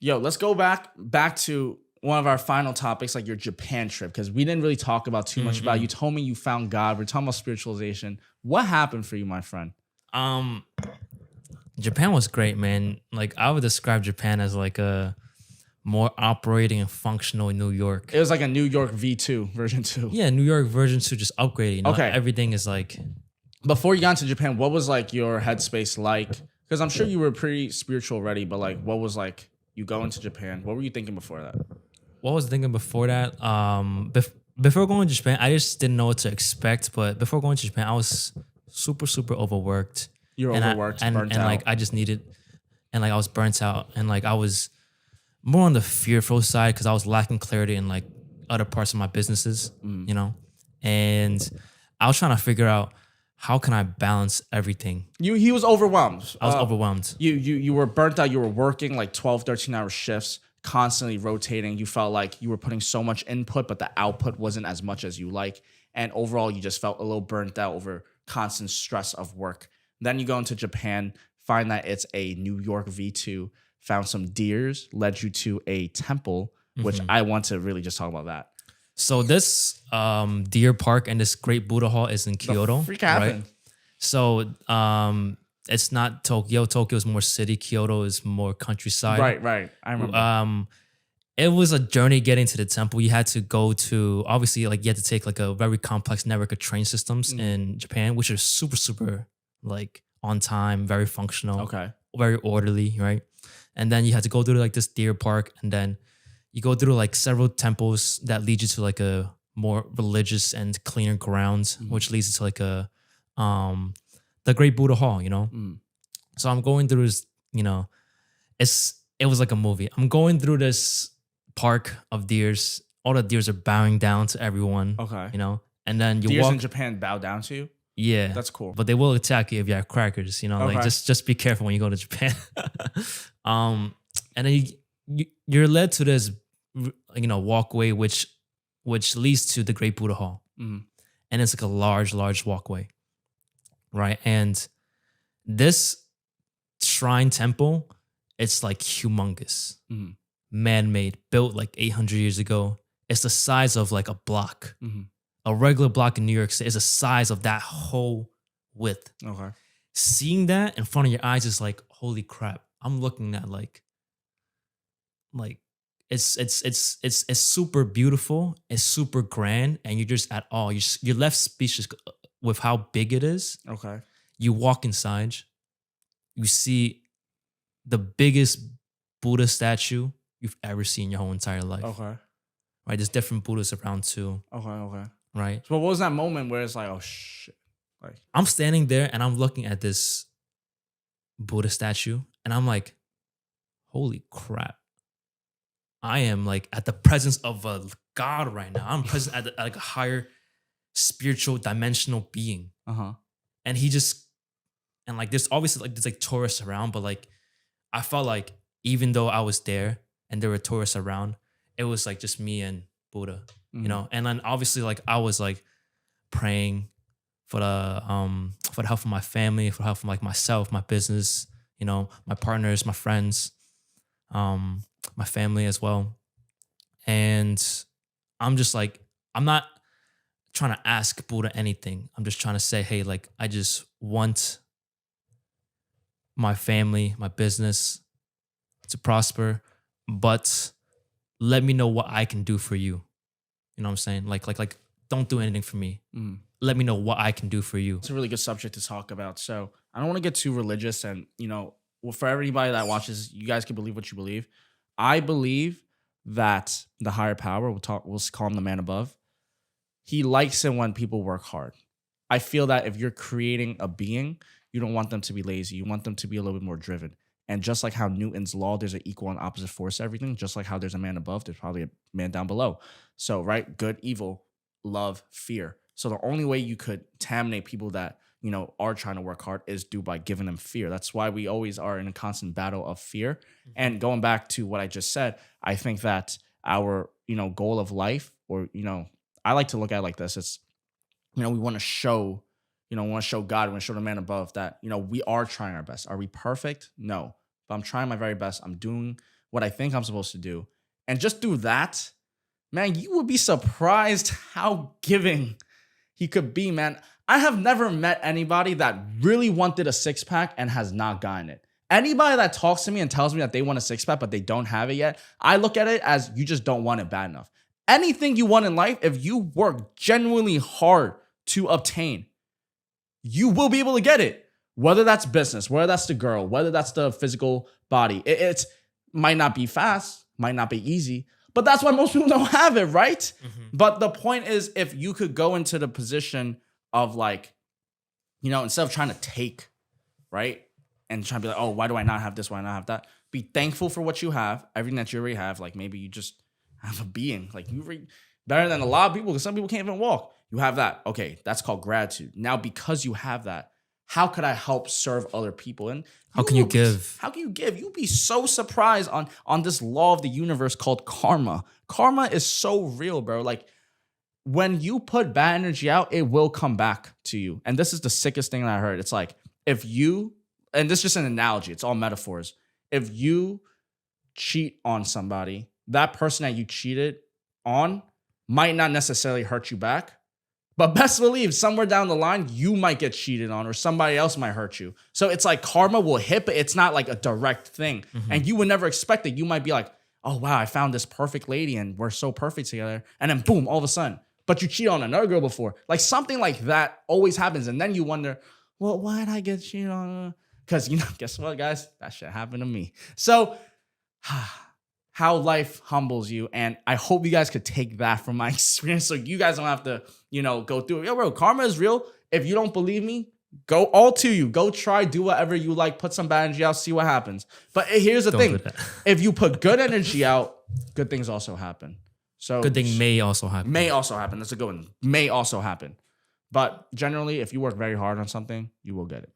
Yo, let's go back to one of our final topics, like your Japan trip, because we didn't really talk about too much about it. You told me you found God. We're talking about spiritualization. What happened for you, my friend? Um, Japan was great, man. Like I would describe Japan as like a more operating and functional New York. It was like a New York V2 version 2. Yeah, New York version 2 just upgraded. Okay. Everything is like Before you got into Japan, what was like your headspace like? Because I'm sure you were pretty spiritual already, but like, what was like you go into Japan? What were you thinking before that? what I was thinking before that. Before going to Japan, I just didn't know what to expect. But before going to Japan, I was super overworked. You're and overworked, burnt and out. like I just needed, and like I was burnt out, and like I was more on the fearful side because I was lacking clarity in like other parts of my businesses, and I was trying to figure out how can I balance everything. He was overwhelmed. I was overwhelmed. You were burnt out. You were working like 12, 13-hour shifts, constantly rotating. You felt like you were putting so much input, but the output wasn't as much as you like. And overall, you just felt a little burnt out over constant stress of work. Then you go into Japan, find that it's a New York V2, found some deers, led you to a temple, which I want to really just talk about that. So this deer park and this great Buddha hall is in Kyoto. Freak happened. So it's not Tokyo. Tokyo is more city. Kyoto is more countryside. Right. I remember. It was a journey getting to the temple. You had to go to, obviously, like you had to take like a very complex network of train systems in Japan, which are super like on time, very functional, Okay. very orderly, right? And then you had to go through like this deer park, and then you go through like several temples that lead you to like a more religious and cleaner grounds, which leads you to like a the Great Buddha Hall, So I'm going through this, it was like a movie. I'm going through this park of deers. All the deers are bowing down to everyone. Okay. And then you Deers walk. in Japan bow down to you? Yeah, That's cool. But they will attack you if you have crackers. Like Okay. just be careful when you go to Japan. And then you're led to this, walkway which leads to the Great Buddha Hall, and it's like a large walkway, right? And this shrine temple, it's like humongous, man-made, built like 800 years ago. It's the size of like a block. A regular block in New York City is the size of that whole width. Okay. Seeing that in front of your eyes is like, holy crap. I'm looking at like it's super beautiful. It's super grand, and you're just at all. You're left speechless with how big it is. Okay. You walk inside, you see the biggest Buddha statue you've ever seen in your whole entire life. Okay. Right? There's different Buddhas around too. Okay. Right? So what was that moment where it's like, oh shit? Like, I'm standing there and I'm looking at this Buddha statue, and I'm like, holy crap. I am like at the presence of a God right now. I'm present at like a higher spiritual dimensional being. And like there's obviously like there's like tourists around, but like I felt like even though I was there and there were tourists around, it was like just me and Buddha, And then obviously like I was like praying for the help of my family, for help from like myself, my business, my partners, my friends, my family as well. And I'm just like, I'm not trying to ask Buddha anything. I'm just trying to say, hey, like I just want my family, my business to prosper, but let me know what I can do for you. You know what I'm saying? Like don't do anything for me. Let me know what I can do for you. it's a really good subject to talk about. So I don't want to get too religious, and for everybody that watches, you guys can believe what you believe. I believe that the higher power, we'll call him the man above, he likes it when people work hard. I feel that if you're creating a being, you don't want them to be lazy. You want them to be a little bit more driven. And just like how Newton's law, there's an equal and opposite force to everything, just like how there's a man above, there's probably a man down below. So, right, good, evil, love, fear. So the only way you could contaminate people that, are trying to work hard is by giving them fear. That's why we always are in a constant battle of fear. And going back to what I just said, I think that our, goal of life, or, I like to look at it like this. It's, we want to show, we want to show God, we want to show the man above that, we are trying our best. Are we perfect? No. But I'm trying my very best. I'm doing what I think I'm supposed to do, and just do that, man, you would be surprised how giving he could be, man. I have never met anybody that really wanted a six pack and has not gotten it. Anybody that talks to me and tells me that they want a six pack but they don't have it yet, I look at it as you just don't want it bad enough. Anything you want in life, if you work genuinely hard to obtain, you will be able to get it. Whether that's business, whether that's the girl, whether that's the physical body. It might not be fast, might not be easy, but that's why most people don't have it, right? Mm-hmm. But the point is, if you could go into the position of like, you know, instead of trying to take, right? And trying to be like, oh, why do I not have this? Why not have that? Be thankful for what you have, everything that you already have. Like maybe you just have a being. Like better than a lot of people, because some people can't even walk. You have that. Okay, that's called gratitude. Now, because you have that, how could I help serve other people? And How can you give? How can you give? You'll be so surprised on this law of the universe called karma. Karma is so real, bro. Like when you put bad energy out, it will come back to you. And this is the sickest thing that I heard. It's like if you, and this is just an analogy, it's all metaphors. If you cheat on somebody, that person that you cheated on might not necessarily hurt you back. But best believe somewhere down the line, you might get cheated on or somebody else might hurt you. So it's like karma will hit, but it's not like a direct thing. Mm-hmm. And you would never expect it. You might be like, oh, wow, I found this perfect lady and we're so perfect together. And then boom, all of a sudden. But you cheated on another girl before. Like something like that always happens. And then you wonder, well, why did I get cheated on? Because, you know, guess what, guys? That shit happened to me. So how life humbles you. And I hope you guys could take that from my experience so you guys don't have to, you know, go through it. Yo, bro, karma is real. If you don't believe me, go all to you. Go try, do whatever you like. Put some bad energy out, see what happens. But here's the thing. If you put good energy out, good things also happen. So Good thing may also happen. May also happen. That's a good one. May also happen. But generally, if you work very hard on something, you will get it.